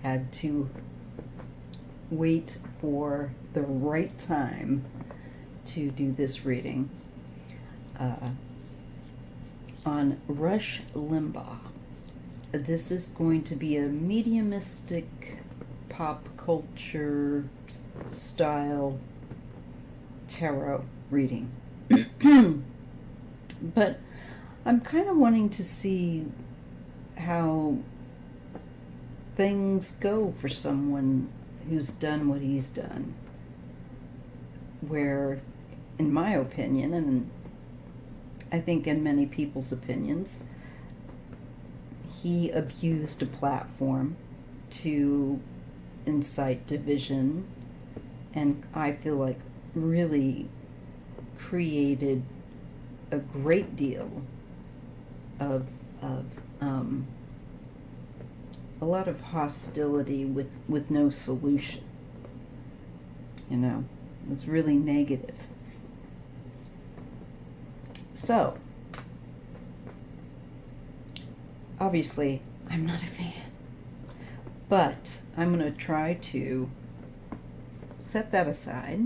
had to wait for the right time to do this reading on Rush Limbaugh. This is going to be a mediumistic pop culture style tarot reading. But I'm kind of wanting to see how things go for someone who's done what he's done. Where, in my opinion, and I think in many people's opinions, he abused a platform to incite division, and I feel like really created a great deal of a lot of hostility with no solution. You know, it was really negative. So, obviously, I'm not a fan, but I'm going to try to set that aside.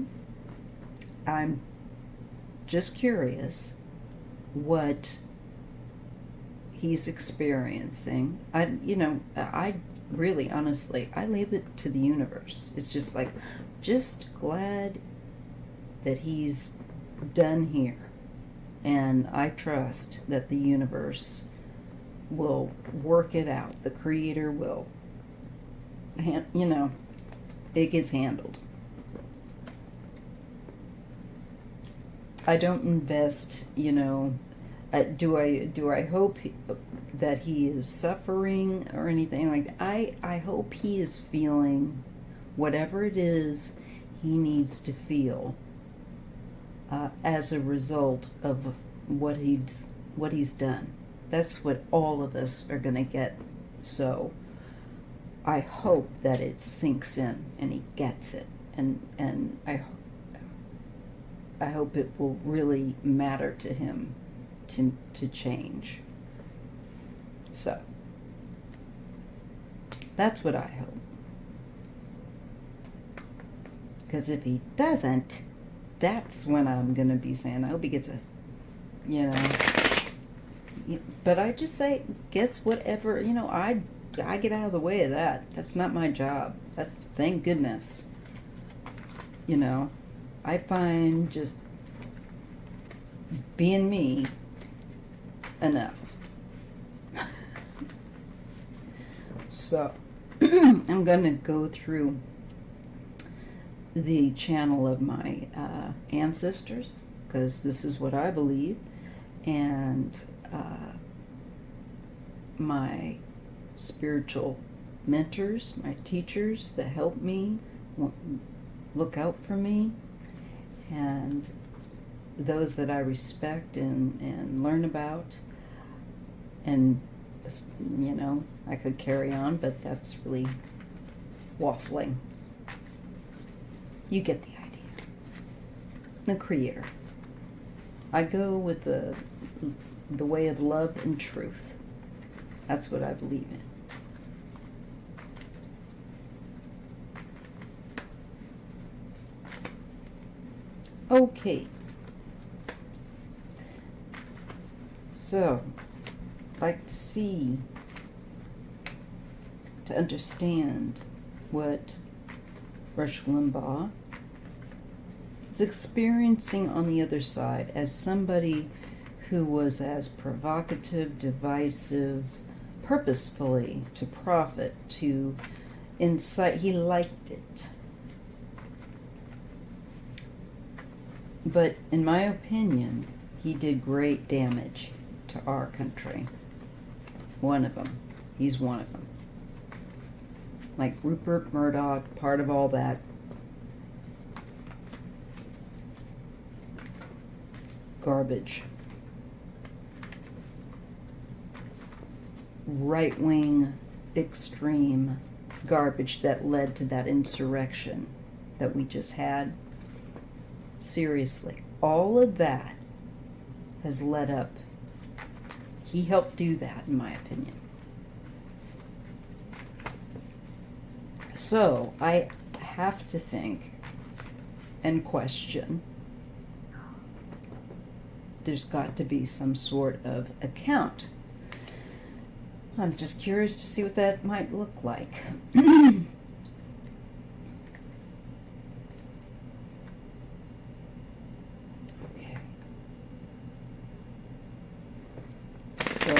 I'm just curious what he's experiencing. I really, honestly, I leave it to the universe. It's just like, just glad that he's done here. And I trust that the universe will work it out. The Creator will, it gets handled. I don't invest, do I hope that he is suffering or anything like that? I hope he is feeling whatever it is he needs to feel as a result of what he's done. That's what all of us are going to get. So I hope that it sinks in and he gets it, and I hope it will really matter to him to change. So that's what I hope. Because if he doesn't, that's when I'm going to be saying, I hope he gets us, But I just say, gets whatever, I get out of the way of that. That's not my job. That's, thank goodness. I find just being me enough. So, I'm going to go through the channel of my ancestors, because this is what I believe, and my spiritual mentors, my teachers that help me, look out for me, and those that I respect and learn about. And I could carry on, but that's really waffling. You get the idea. The Creator. I go with the way of love and truth. That's what I believe in. Okay. So, I'd like to understand what Rush Limbaugh is experiencing on the other side as somebody who was as provocative, divisive, purposefully to profit, to incite. He liked it. But in my opinion, he did great damage to our country. One of them. He's one of them. Like Rupert Murdoch, part of all that. Garbage. Right-wing, extreme garbage that led to that insurrection that we just had. Seriously, all of that has led up. He helped do that, in my opinion. So I have to think and question. There's got to be some sort of account. I'm just curious to see what that might look like. Okay. So,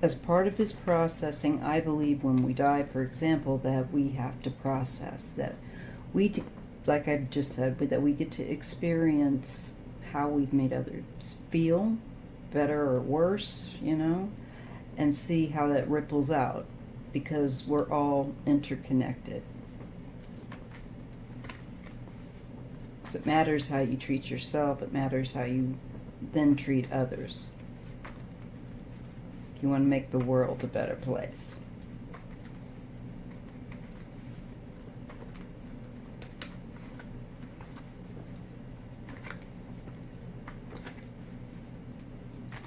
as part of his processing, I believe when we die, for example, that we have to process, that like I've just said, that we get to experience how we've made others feel, better or worse, and see how that ripples out, because we're all interconnected. So it matters how you treat yourself, it matters how you then treat others. If you want to make the world a better place.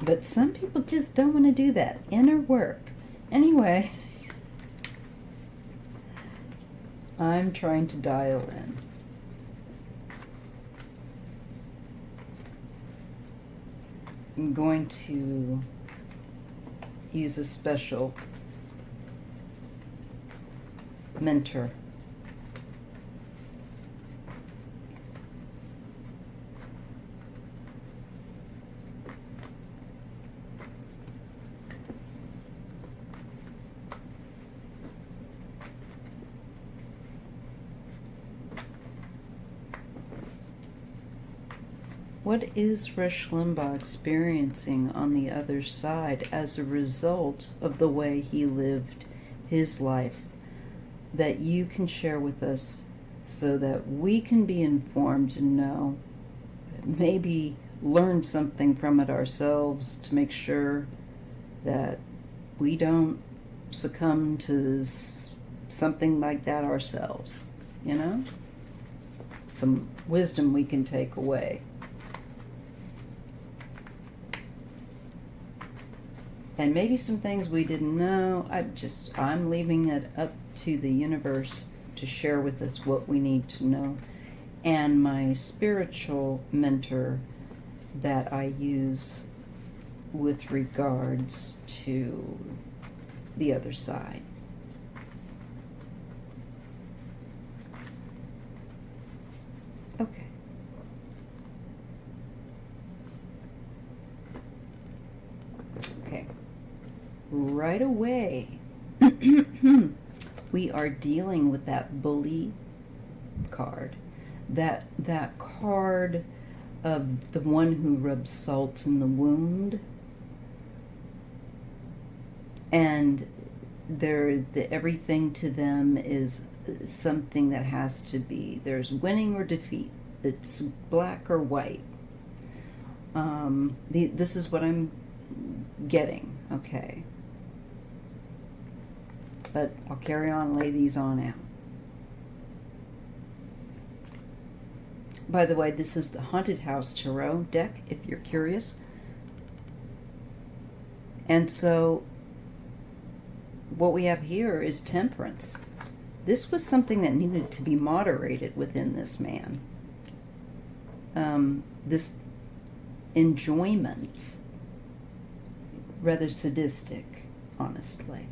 But some people just don't want to do that inner work. Anyway, I'm trying to dial in. I'm going to use a special mentor. What is Rush Limbaugh experiencing on the other side as a result of the way he lived his life that you can share with us so that we can be informed and know, maybe learn something from it ourselves to make sure that we don't succumb to something like that ourselves, Some wisdom we can take away. And maybe some things we didn't know. I'm leaving it up to the universe to share with us what we need to know. And my spiritual mentor that I use with regards to the other side. Okay. Okay. Right away, we are dealing with that bully card. That card of the one who rubs salt in the wound. And everything to them is something that has to be, there's winning or defeat. It's black or white. This is what I'm getting, okay. But I'll carry on, lay these on out. By the way, this is the Haunted House Tarot deck, if you're curious. And so, what we have here is temperance. This was something that needed to be moderated within this man. This enjoyment, rather sadistic, honestly,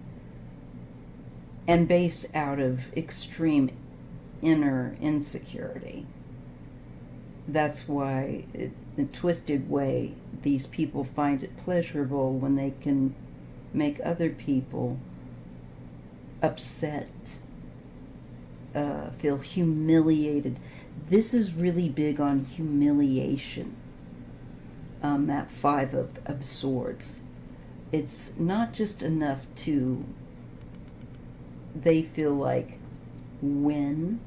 and based out of extreme inner insecurity. That's why, in a twisted way, these people find it pleasurable when they can make other people upset, feel humiliated. This is really big on humiliation, that Five of Swords. It's not just enough to, they feel like, win,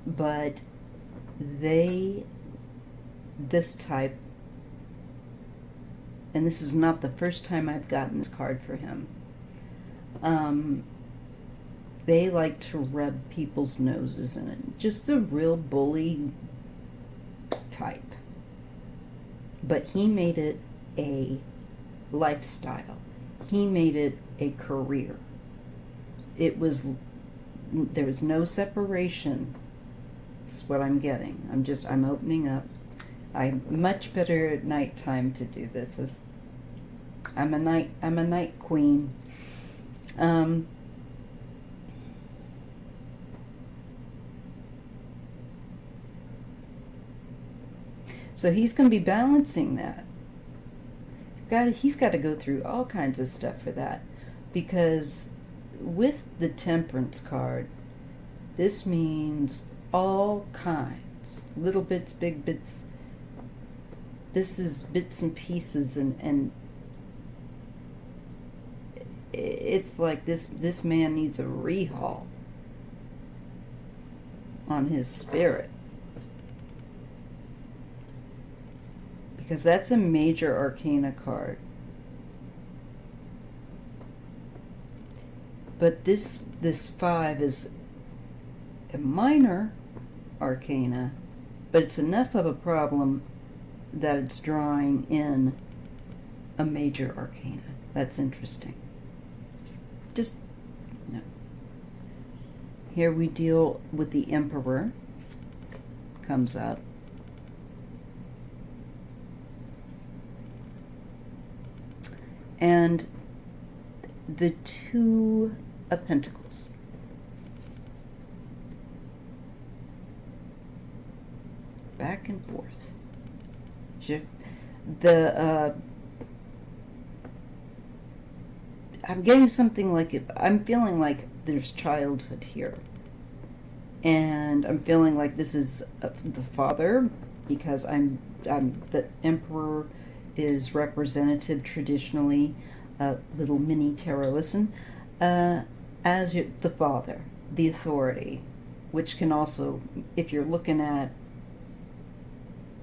but this type, and this is not the first time I've gotten this card for him, they like to rub people's noses in it. Just a real bully type. But he made it a lifestyle. He made it a career. there was no separation. That's what I'm getting. I'm opening up. I'm much better at nighttime to do this. I'm a night queen. So he's going to be balancing that. He's got to go through all kinds of stuff for that, because with the Temperance card, this means all kinds, little bits, big bits. This is bits and pieces, and it's like this man needs a rehaul on his spirit, because that's a major arcana card. But this 5 is a minor arcana, but it's enough of a problem that it's drawing in a major arcana. That's interesting. Just, no. Here we deal with the Emperor, comes up. And the 2 of Pentacles. Back and forth. I'm getting something like I'm feeling like there's childhood here. And I'm feeling like this is the father, because the Emperor is representative traditionally, little mini tarot listen, as the father, the authority, which can also, if you're looking at,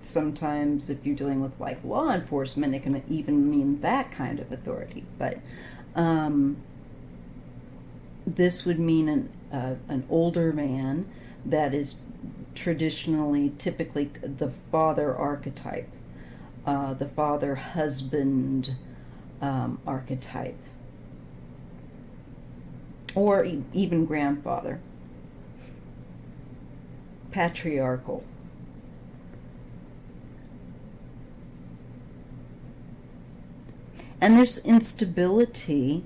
sometimes if you're dealing with like law enforcement, it can even mean that kind of authority. But this would mean an older man that is traditionally, typically the father archetype, the father husband archetype, or even grandfather, patriarchal. And there's instability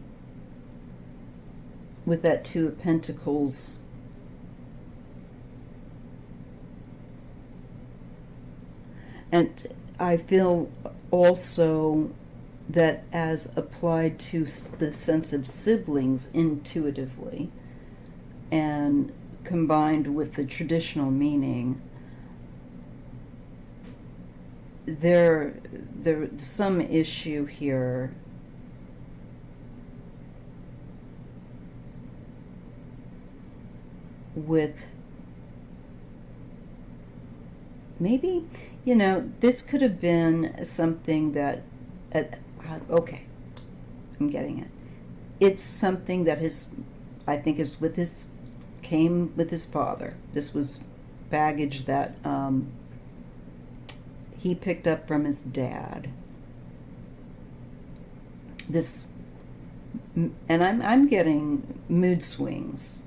with that 2 of Pentacles. And I feel also that as applied to the sense of siblings intuitively, and combined with the traditional meaning, there's some issue here with, maybe, this could have been something that, okay, I'm getting it. It's something that I think came with his father. This was baggage that he picked up from his dad. And I'm getting mood swings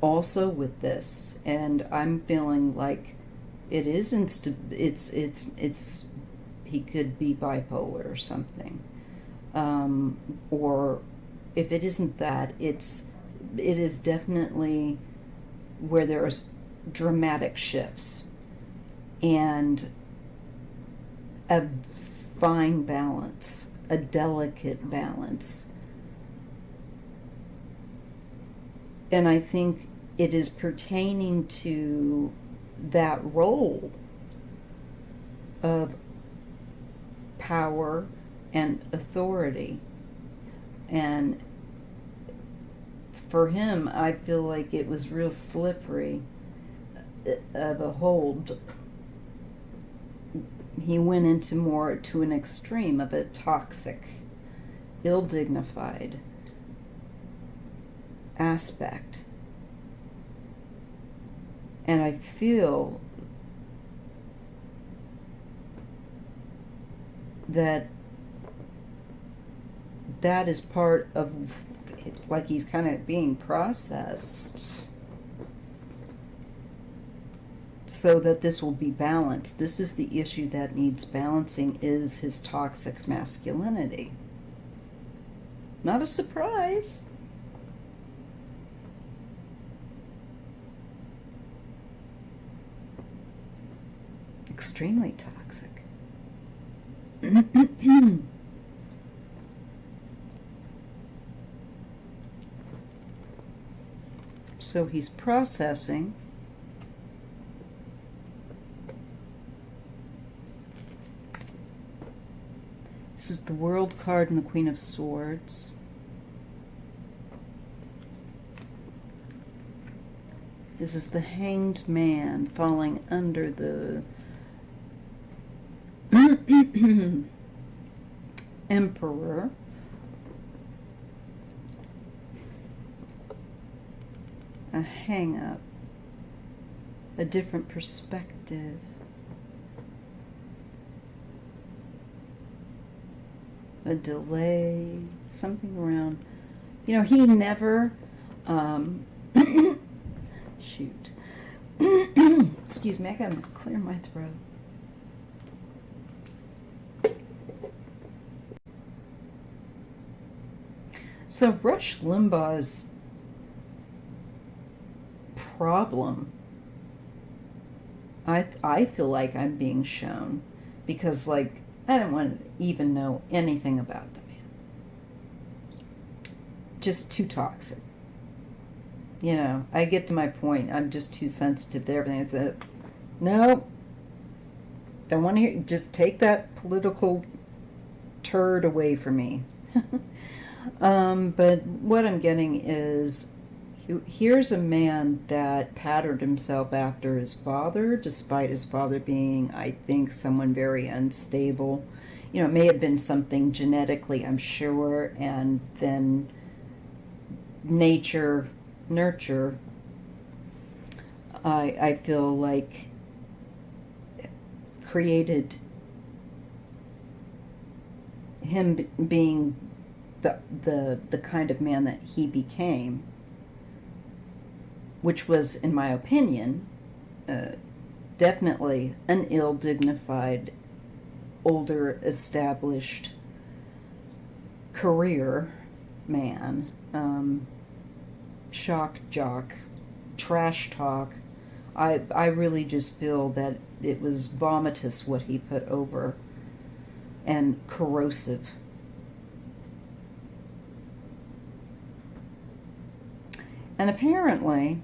also with this, and I'm feeling like it is he could be bipolar or something, or if it isn't that, it is definitely where there's dramatic shifts and a fine balance, a delicate balance. And I think it is pertaining to that role of power and authority. And for him, I feel like it was real slippery of a hold. He went into more to an extreme of a toxic, ill-dignified aspect. And I feel that is part of like he's kind of being processed so that this will be balanced. This is the issue that needs balancing, is his toxic masculinity. Not a surprise. Extremely toxic. So he's processing. This is the World card and the Queen of Swords. This is the Hanged Man falling under the Emperor. A hang-up. A different perspective. A delay. Something around... You know, he never... shoot. Excuse me, I gotta clear my throat. So Rush Limbaugh's problem, I feel like I'm being shown, because, like, I don't want to even know anything about the man. Just too toxic. You know, I get to my point. I'm just too sensitive to everything. I said, no, don't want to hear. Just take that political turd away from me. But what I'm getting is, here's a man that patterned himself after his father, despite his father being, I think, someone very unstable. You know, it may have been something genetically, I'm sure, and then nurture. I feel like created him being the kind of man that he became, which was, in my opinion, definitely an ill-dignified, older, established career man, shock jock, trash talk. I really just feel that it was vomitous what he put over, and corrosive. And apparently,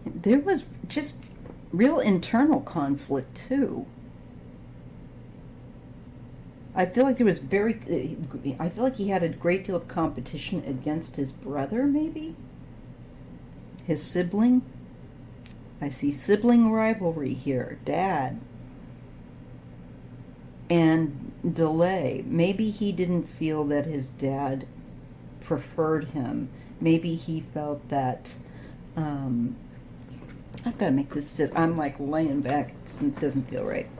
there was just real internal conflict too. I feel like there was I feel like he had a great deal of competition against his brother, maybe? His sibling? I see sibling rivalry here. Dad. And delay. Maybe he didn't feel that his dad preferred him. Maybe he felt that, I've got to make this sit. I'm like laying back. It doesn't feel right.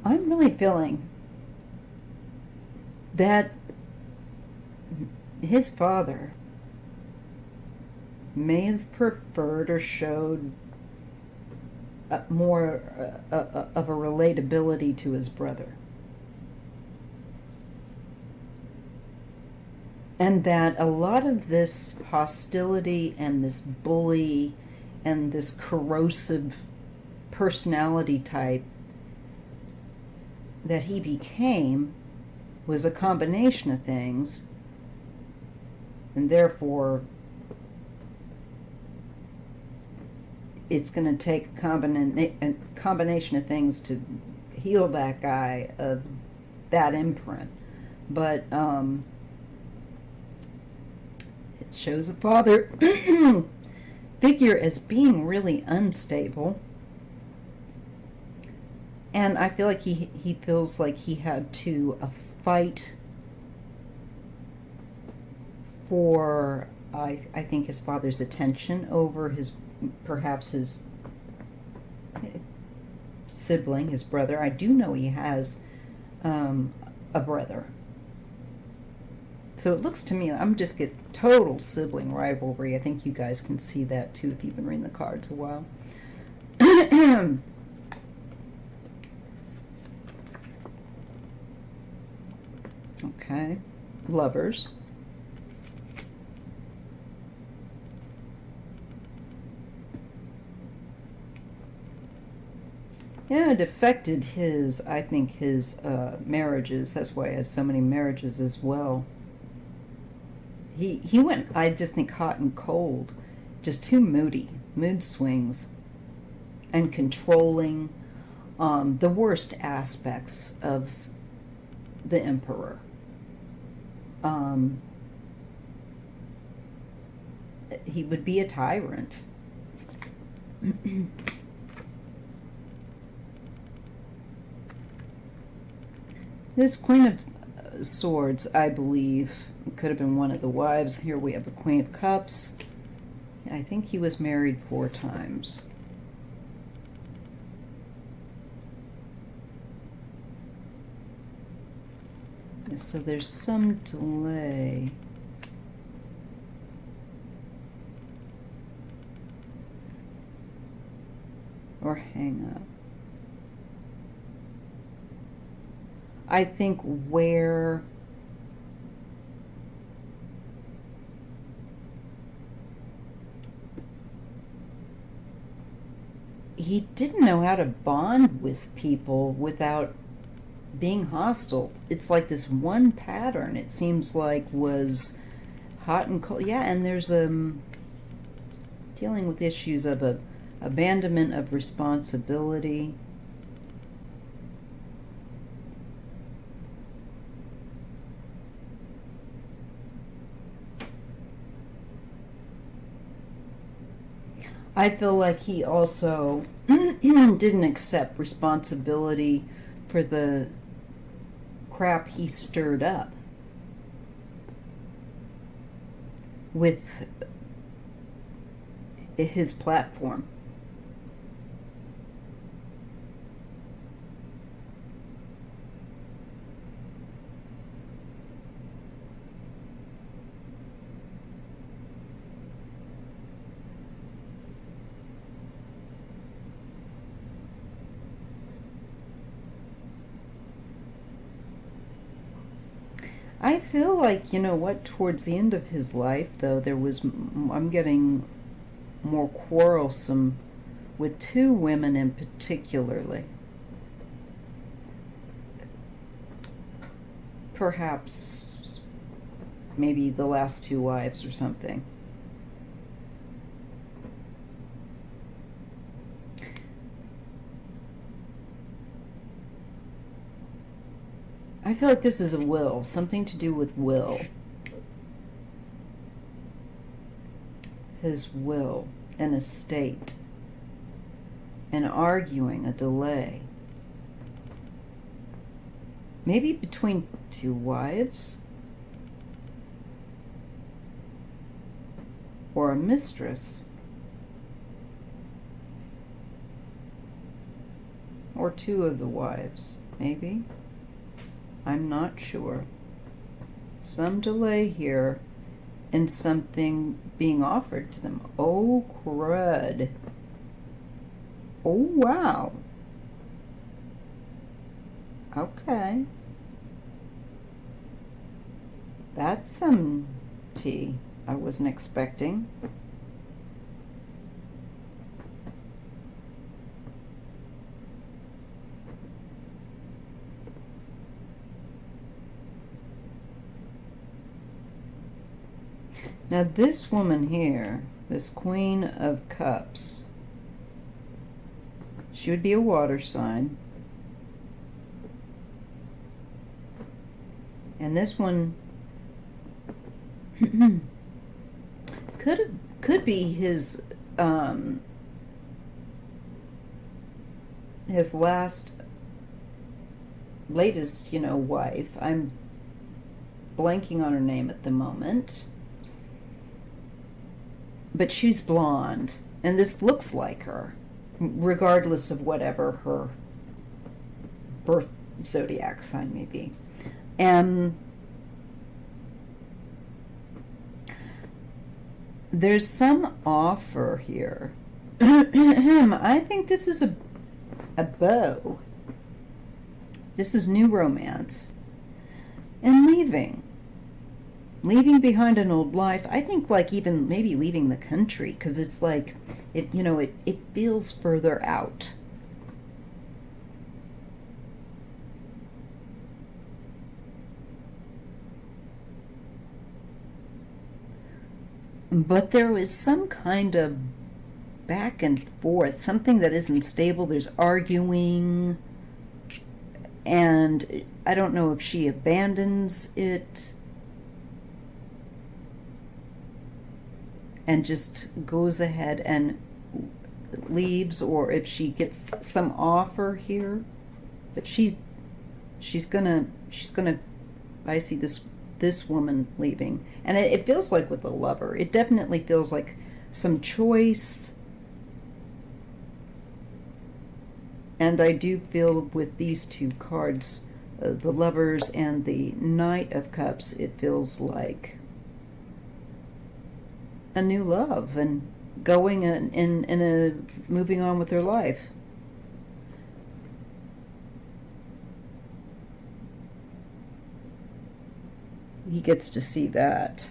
I'm really feeling that his father may have preferred or showed more of a relatability to his brother. And that a lot of this hostility and this bully and this corrosive personality type that he became was a combination of things, and therefore it's going to take a combination of things to heal that guy of that imprint. But it shows a father figure as being really unstable. And I feel like he feels like he had to fight for I think his father's attention over perhaps his sibling, his brother. I do know he has a brother. So it looks to me, I'm just get total sibling rivalry. I think you guys can see that too if you've been reading the cards a while. Okay, lovers. Yeah, it affected I think his marriages. That's why he has so many marriages as well. He went, I just think, hot and cold, just too moody, mood swings, and controlling, the worst aspects of the emperor. He would be a tyrant. This Queen of Swords, I believe, could have been one of the wives. Here we have the Queen of Cups. I think he was married 4 times. So there's some delay. Or hang up. I think where he didn't know how to bond with people without being hostile. It's like this one pattern, it seems like, was hot and cold. Yeah, and there's dealing with issues of abandonment of responsibility. I feel like he also didn't accept responsibility for the crap he stirred up with his platform. I feel like, towards the end of his life, though, I'm getting more quarrelsome with 2 women in particularly. Perhaps maybe the last 2 wives or something. I feel like this is a will, something to do with will. His will, an estate, and arguing, a delay. Maybe between 2 wives? Or a mistress? Or 2 of the wives, maybe? I'm not sure. Some delay here and something being offered to them. Oh, crud. Oh, wow. Okay. That's some tea I wasn't expecting. Now this woman here, this Queen of Cups, she would be a water sign. And this one could be his latest, wife. I'm blanking on her name at the moment. but she's blonde, and this looks like her, regardless of whatever her birth zodiac sign may be. And there's some offer here. I think this is a bow. This is new romance. And leaving behind an old life. I think like even maybe leaving the country, because it's like it feels further out. But there was some kind of back and forth, something that isn't stable. There's arguing, and I don't know if she abandons it and just goes ahead and leaves, or if she gets some offer here. But she's gonna I see this woman leaving, and it feels like with the lover, it definitely feels like some choice. And I do feel with these two cards, the Lovers and the Knight of Cups, it feels like a new love and going in a moving on with their life. He gets to see that.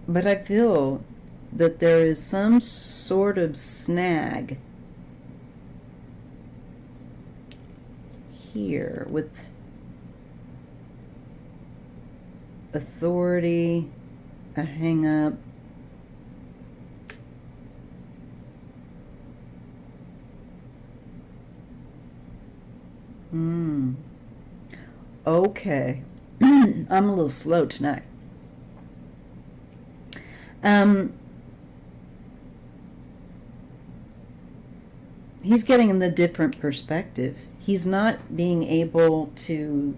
But I feel that there is some sort of snag here with authority, a hang-up. Okay. I'm a little slow tonight. He's getting the different perspective. He's not being able to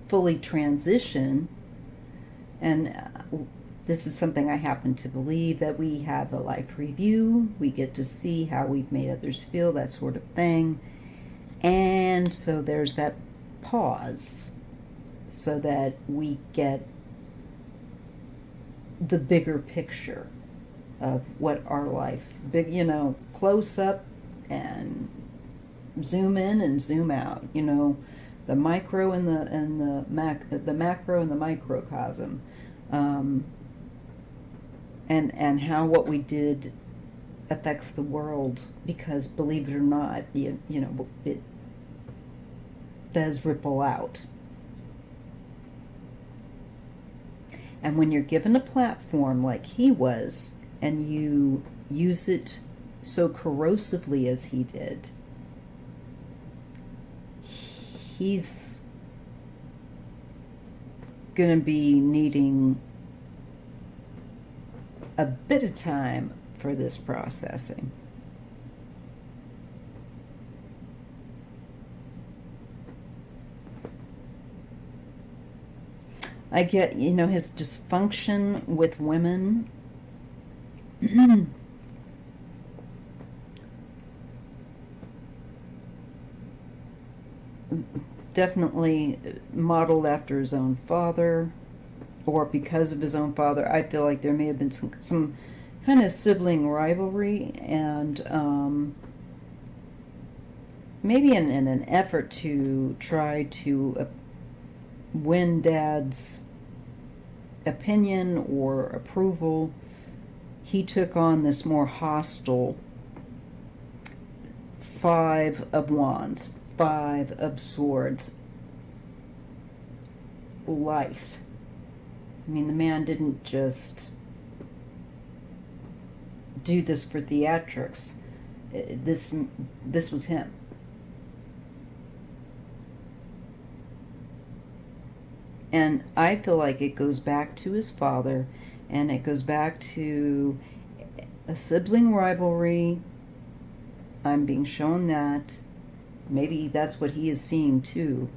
fully transition, and this is something I happen to believe, that we have a life review. We get to see how we've made others feel, that sort of thing. And so there's that pause so that we get the bigger picture of what our life, big, close up and zoom in and zoom out, the micro and the macro and the microcosm, and how what we did affects the world, because believe it or not, it does ripple out. And when you're given a platform like he was, and you use it so corrosively as he did, he's gonna be needing a bit of time for this processing. I get, his dysfunction with women. Definitely modeled after his own father, or because of his own father. I feel like there may have been some kind of sibling rivalry, and maybe in an effort to try to win Dad's opinion or approval, he took on this more hostile 5 of Wands, 5 of Swords life. I mean, the man didn't just do this for theatrics. This was him. And I feel like it goes back to his father, and it goes back to a sibling rivalry. I'm being shown that. Maybe that's what he is seeing too.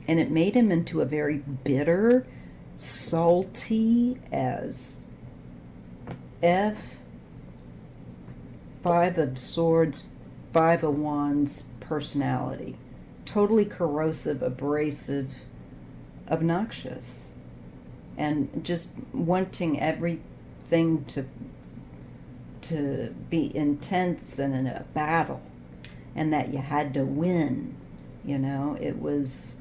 And it made him into a very bitter, salty as F, Five of Swords, Five of Wands personality. Totally corrosive, abrasive, obnoxious. And just wanting everything to be intense and in a battle, and that you had to win. It was,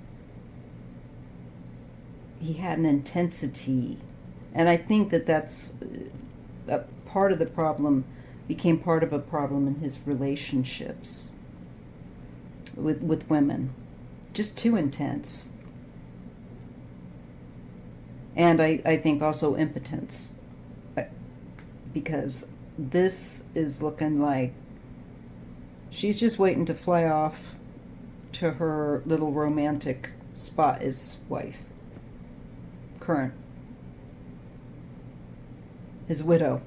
he had an intensity, and I think that's a part of the problem, became part of a problem in his relationships with women. Just too intense. And I think also impotence, because this is looking like she's just waiting to fly off to her little romantic spot as wife. Current. His widow.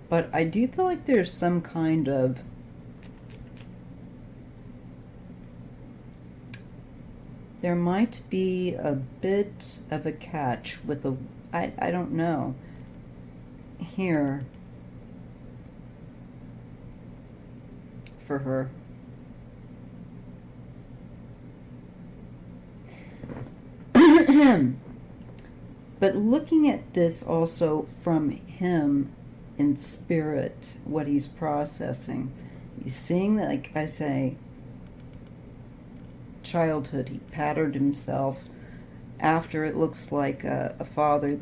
But I do feel like there's some kind of there might be a bit of a catch with I don't know, here for her. But looking at this also from him in spirit, what he's processing, he's seeing that, like I say, childhood, he patterned himself after, it looks like a father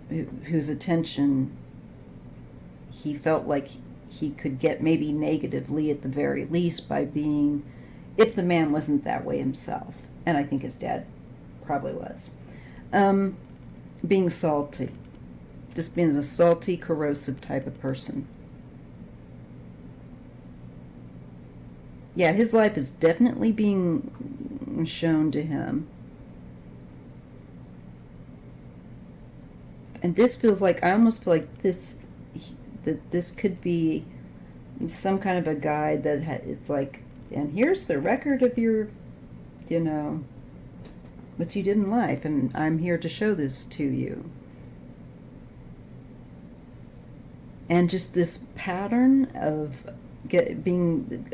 whose attention he felt like he could get, maybe negatively at the very least, by being, if the man wasn't that way himself, and I think his dad probably was, being salty, just being a salty, corrosive type of person. Yeah, his life is definitely being shown to him. And this feels like, I almost feel like that this could be some kind of a guide that is like, and here's the record of your, what you did in life, and I'm here to show this to you. And just this pattern of him being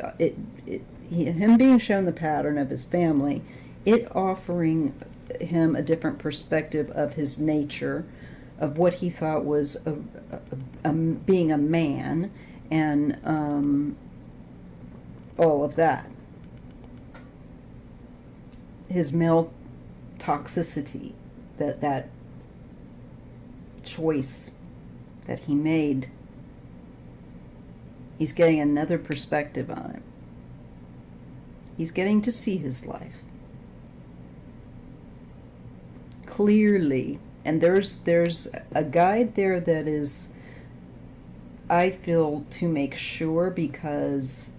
shown the pattern of his family, it offering him a different perspective of his nature, of what he thought was being a man, and all of that. His male toxicity, that choice that he made. He's getting another perspective on it. He's getting to see his life clearly. And there's a guide there that is, I feel, to make sure, because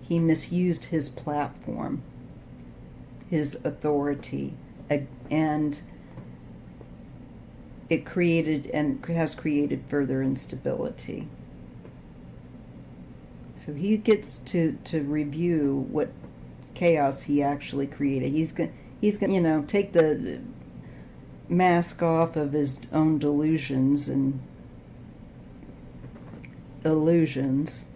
he misused his platform, his authority, and it created and has created further instability. So he gets to review what chaos he actually created. He's gonna take the mask off of his own delusions and illusions.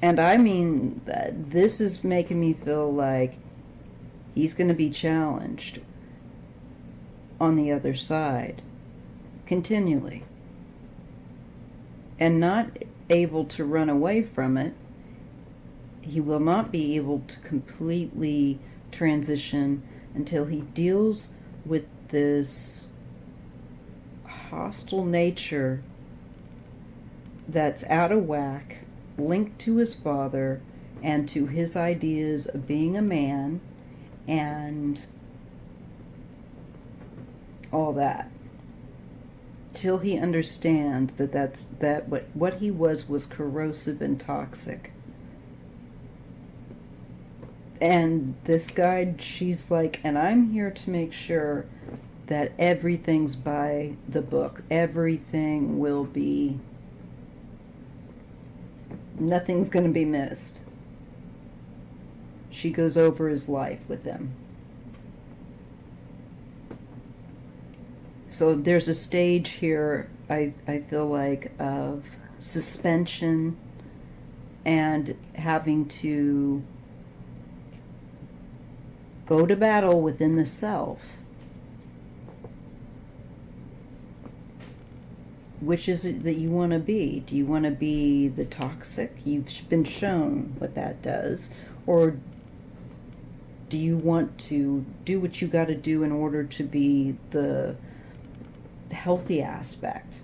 And I mean, this is making me feel like he's going to be challenged on the other side continually, and not able to run away from it. He will not be able to completely transition until he deals with this hostile nature that's out of whack, linked to his father and to his ideas of being a man and all that, till he understands that what he was corrosive and toxic. And this guide, she's like, and I'm here to make sure that everything's by the book. Everything will be, nothing's going to be missed. She goes over his life with him. So there's a stage here, I feel like, of suspension and having to go to battle within the self. Which is it that you want to be? Do you want to be the toxic? You've been shown what that does. Or do you want to do what you got to do in order to be the healthy aspect,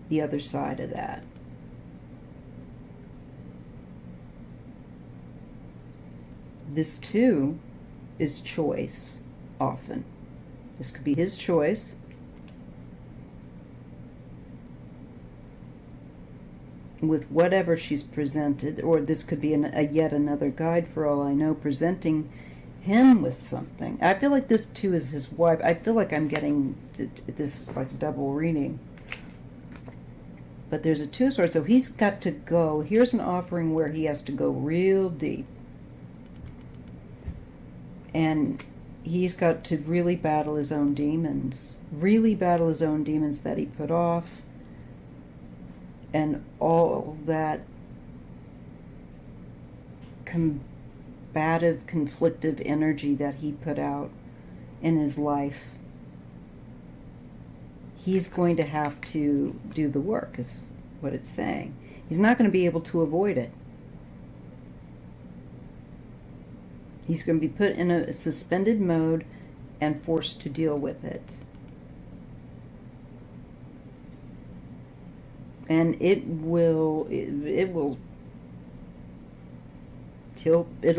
the other side of that? This too is choice, often. This could be his choice. With whatever she's presented, or this could be yet another guide, for all I know, presenting him with something. I feel like this too is his wife. I feel like I'm getting this like double reading. But there's a two of swords, so he's got to go. Here's an offering where he has to go real deep. And he's got to really battle his own demons. Really battle his own demons that he put off. And all that combative, conflictive energy that he put out in his life. He's going to have to do the work, is what it's saying. He's not going to be able to avoid it. He's going to be put in a suspended mode and forced to deal with it. And it'll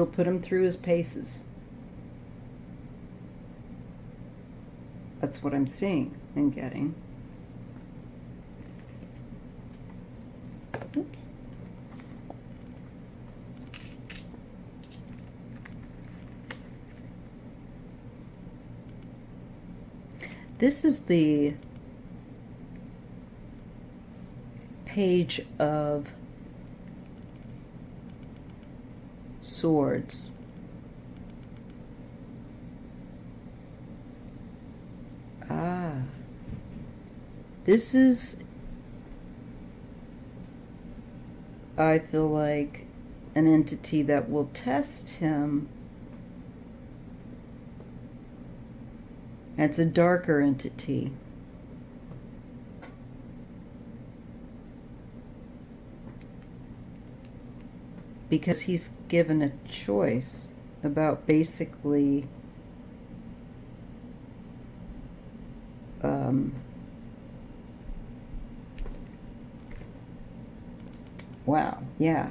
put him through his paces. That's what I'm seeing and getting. Oops. This is the Page of Swords. This is, I feel like, an entity that will test him. It's a darker entity. Because he's given a choice about basically wow, yeah.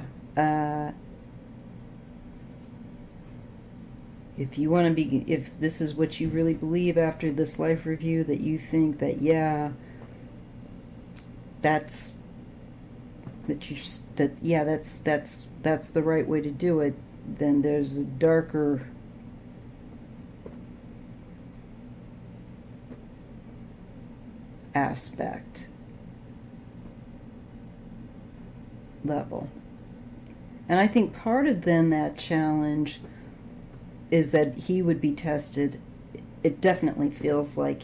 If you want to be, if this is what you really believe after this life review, that you think that, yeah, that's the right way to do it, then there's a darker aspect level. And I think part of then that challenge is that he would be tested, it definitely feels like,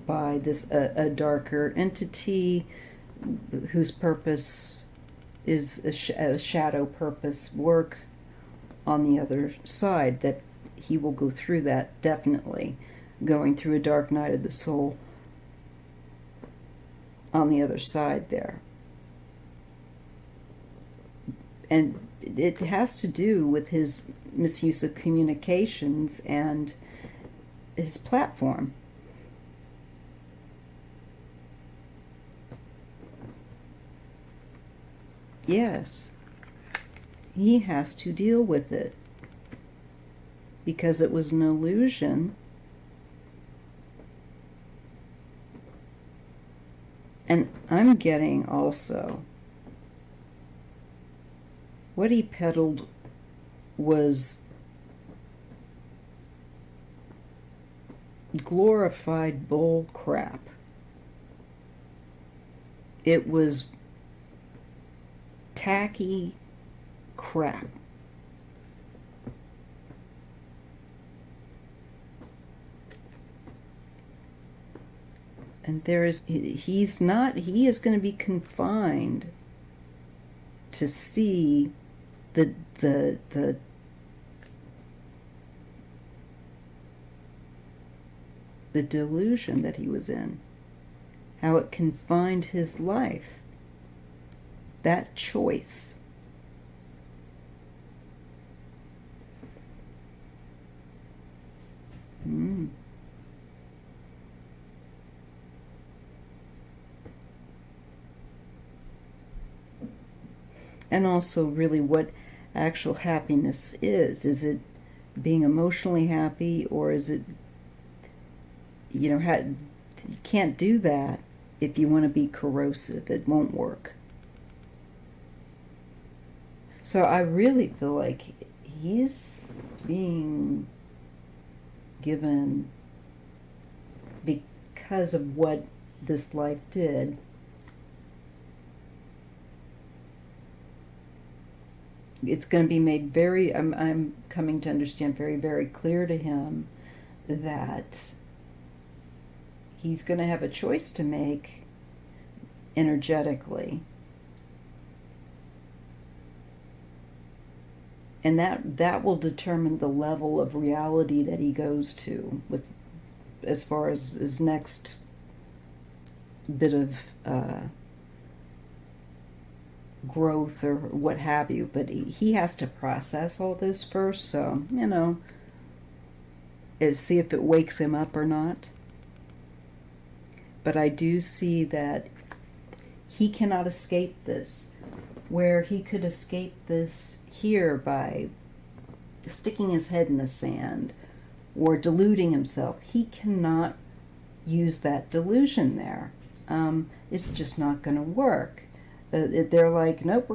by this a darker entity whose purpose is a shadow purpose work on the other side, that he will go through that, definitely going through a dark night of the soul on the other side there. And it has to do with his misuse of communications and his platform. Yes, he has to deal with it because it was an illusion. And I'm getting also what he peddled was glorified bull crap. It was tacky crap. And he is going to be confined to see the delusion that he was in, how it confined his life, that choice. And also really what actual happiness is. Is it being emotionally happy, or is it, you can't do that if you want to be corrosive. It won't work. So I really feel like he's being given, because of what this life did, it's going to be made I'm coming to understand very, very clear to him that he's going to have a choice to make energetically. And that will determine the level of reality that he goes to, with as far as his next bit of growth or what have you. But he has to process all this first, so see if it wakes him up or not. But I do see that he cannot escape this, where he could escape this here by sticking his head in the sand or deluding himself. He cannot use that delusion there. It's just not going to work. They're like, nope,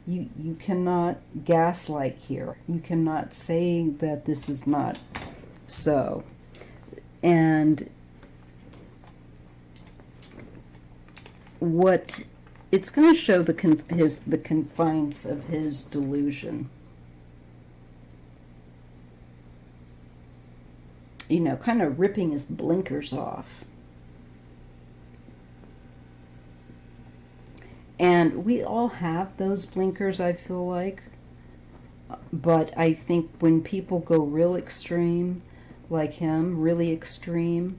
you cannot gaslight here. You cannot say that this is not so. And what it's going to show the confines of his delusion. Kind of ripping his blinkers off. And we all have those blinkers, I feel like. But I think when people go real extreme, like him, really extreme,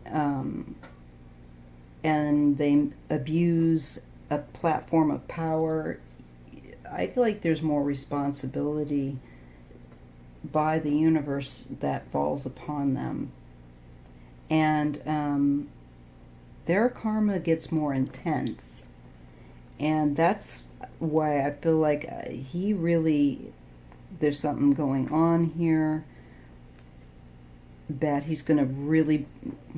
and they abuse a platform of power, I feel like there's more responsibility by the universe that falls upon them. And their karma gets more intense. And that's why I feel like there's something going on here that he's going to really,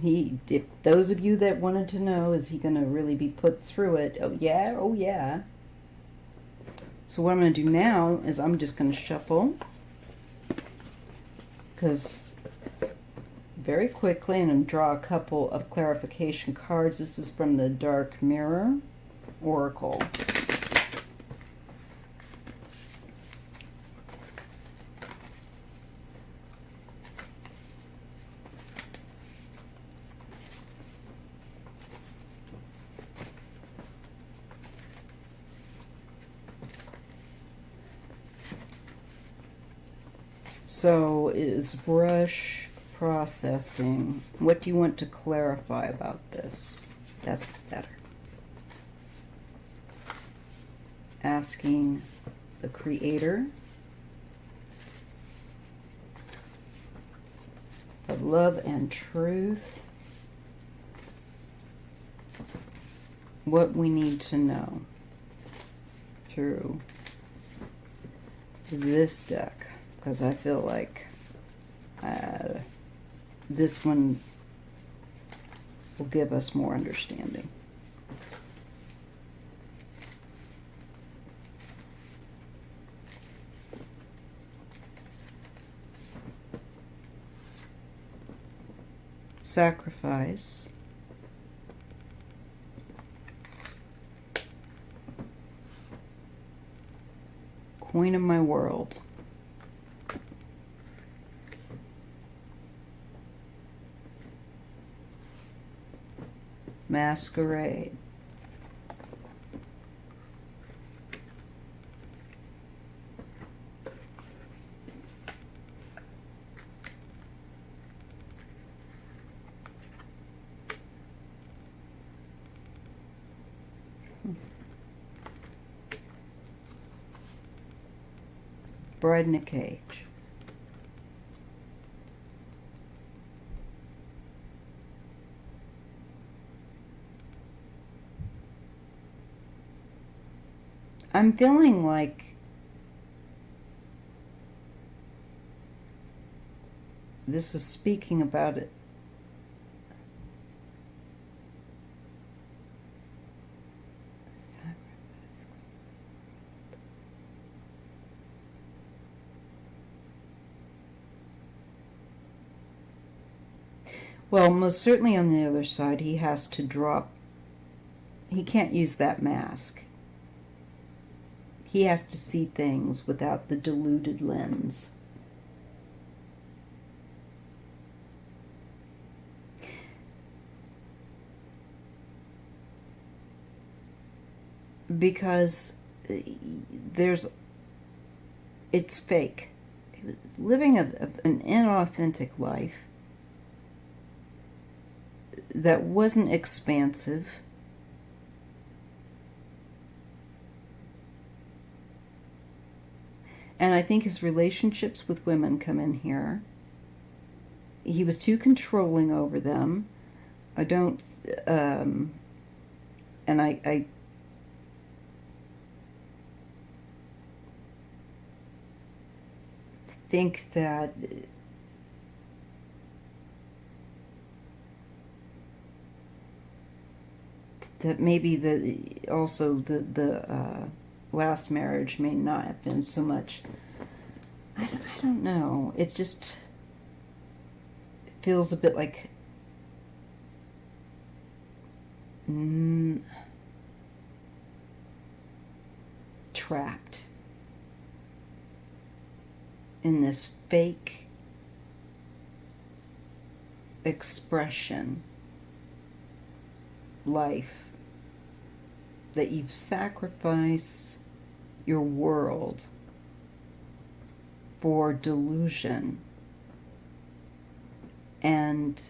if those of you that wanted to know, is he going to really be put through it? Oh yeah. So what I'm going to do now is I'm just going to shuffle, because very quickly, and draw a couple of clarification cards. This is from the Dark Mirror Oracle. So is rush processing. What do you want to clarify about this? That's better. Asking the Creator of love and truth what we need to know through this deck, because I feel like this one will give us more understanding. sacrifice, queen of my world, masquerade, bride in a cage. I'm feeling like this is speaking about it. Well, most certainly on the other side, he has to drop. He can't use that mask. He has to see things without the diluted lens. Because it's fake. He was living an inauthentic life that wasn't expansive. And I think his relationships with women come in here. He was too controlling over them. I don't, and I think that maybe the last marriage may not have been so much. I don't know. It just feels a bit like trapped in this fake expression life that you've sacrificed your world for delusion and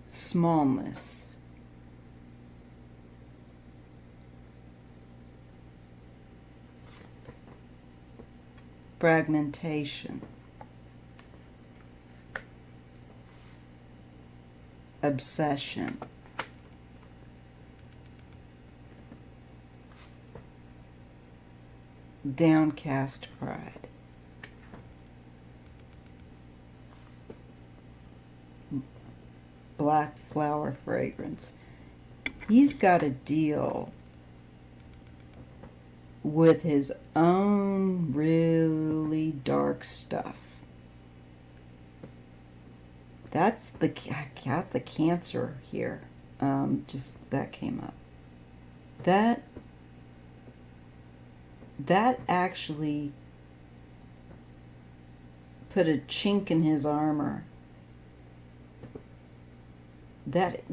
smallness. Fragmentation. Obsession. Downcast pride. Black flower fragrance. He's got to deal with his own really dark stuff. That's I got the Cancer here. Just that came up. That actually put a chink in his armor. That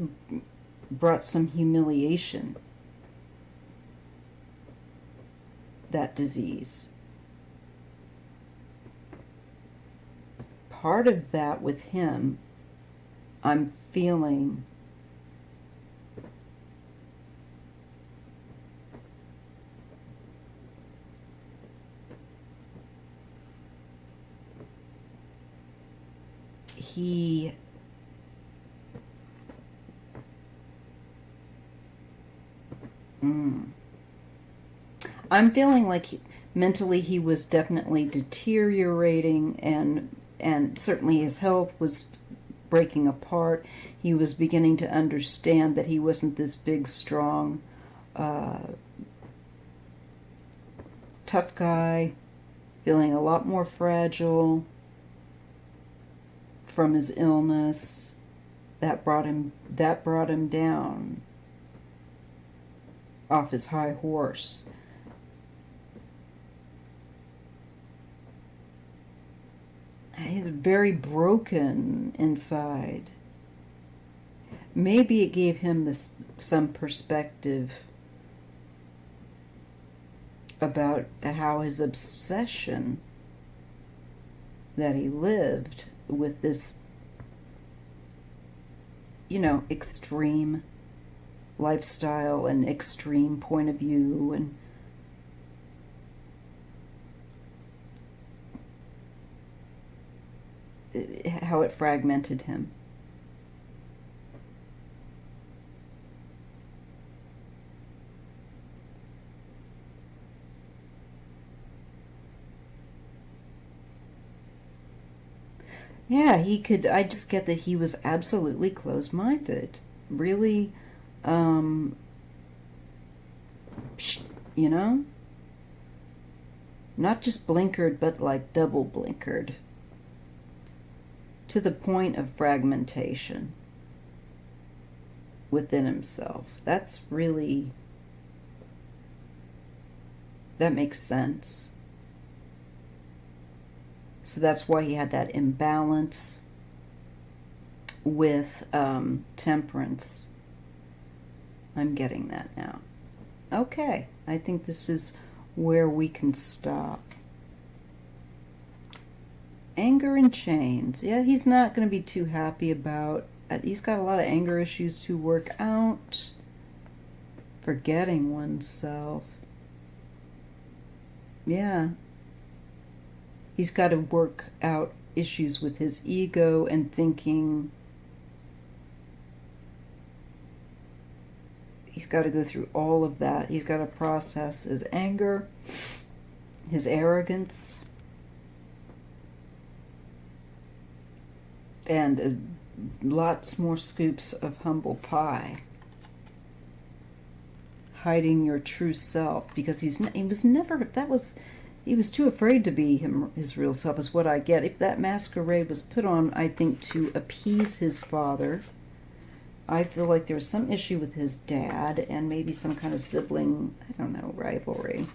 brought some humiliation. That disease. Part of that with him, I'm feeling I'm feeling like mentally he was definitely deteriorating, and certainly his health was breaking apart. He was beginning to understand that he wasn't this big, strong, tough guy, feeling a lot more fragile from his illness. that brought him down off his high horse. He's very broken inside. Maybe it gave him some perspective about how his obsession that he lived with this, extreme lifestyle and extreme point of view, and how it fragmented him. Yeah, I just get that he was absolutely closed-minded. Really, um, you know? Not just blinkered, but like double blinkered. To the point of fragmentation within himself. That makes sense. So that's why he had that imbalance with temperance. I'm getting that now. Okay, I think this is where we can stop. Anger and chains. Yeah, he's not going to be too happy about. He's got a lot of anger issues to work out. Forgetting oneself. Yeah. He's got to work out issues with his ego and thinking. He's got to go through all of that. He's got to process his anger, his arrogance, and lots more scoops of humble pie. Hiding your true self, because he was too afraid to be his real self, is what I get. If that masquerade was put on, I think, to appease his father. I feel like there was some issue with his dad and maybe some kind of sibling, I don't know, rivalry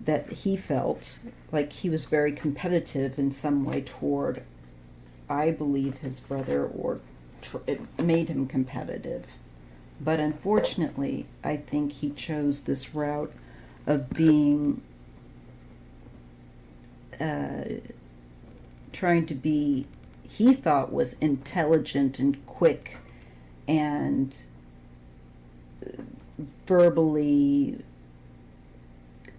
that he felt like he was very competitive in some way toward, I believe, his brother, or it made him competitive. But unfortunately, I think he chose this route of being, trying to be, he thought was intelligent and quick and verbally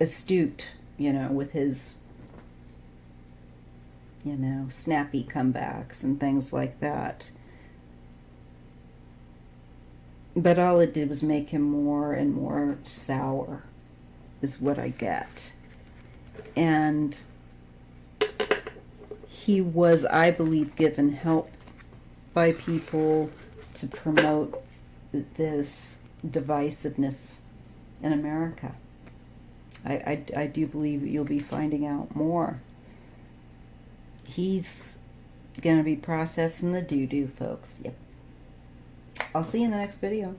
astute, with his, snappy comebacks and things like that. But all it did was make him more and more sour, is what I get. And he was, I believe, given help by people to promote this divisiveness in America. I do believe you'll be finding out more. He's going to be processing the doo-doo, folks. Yep. I'll see you in the next video.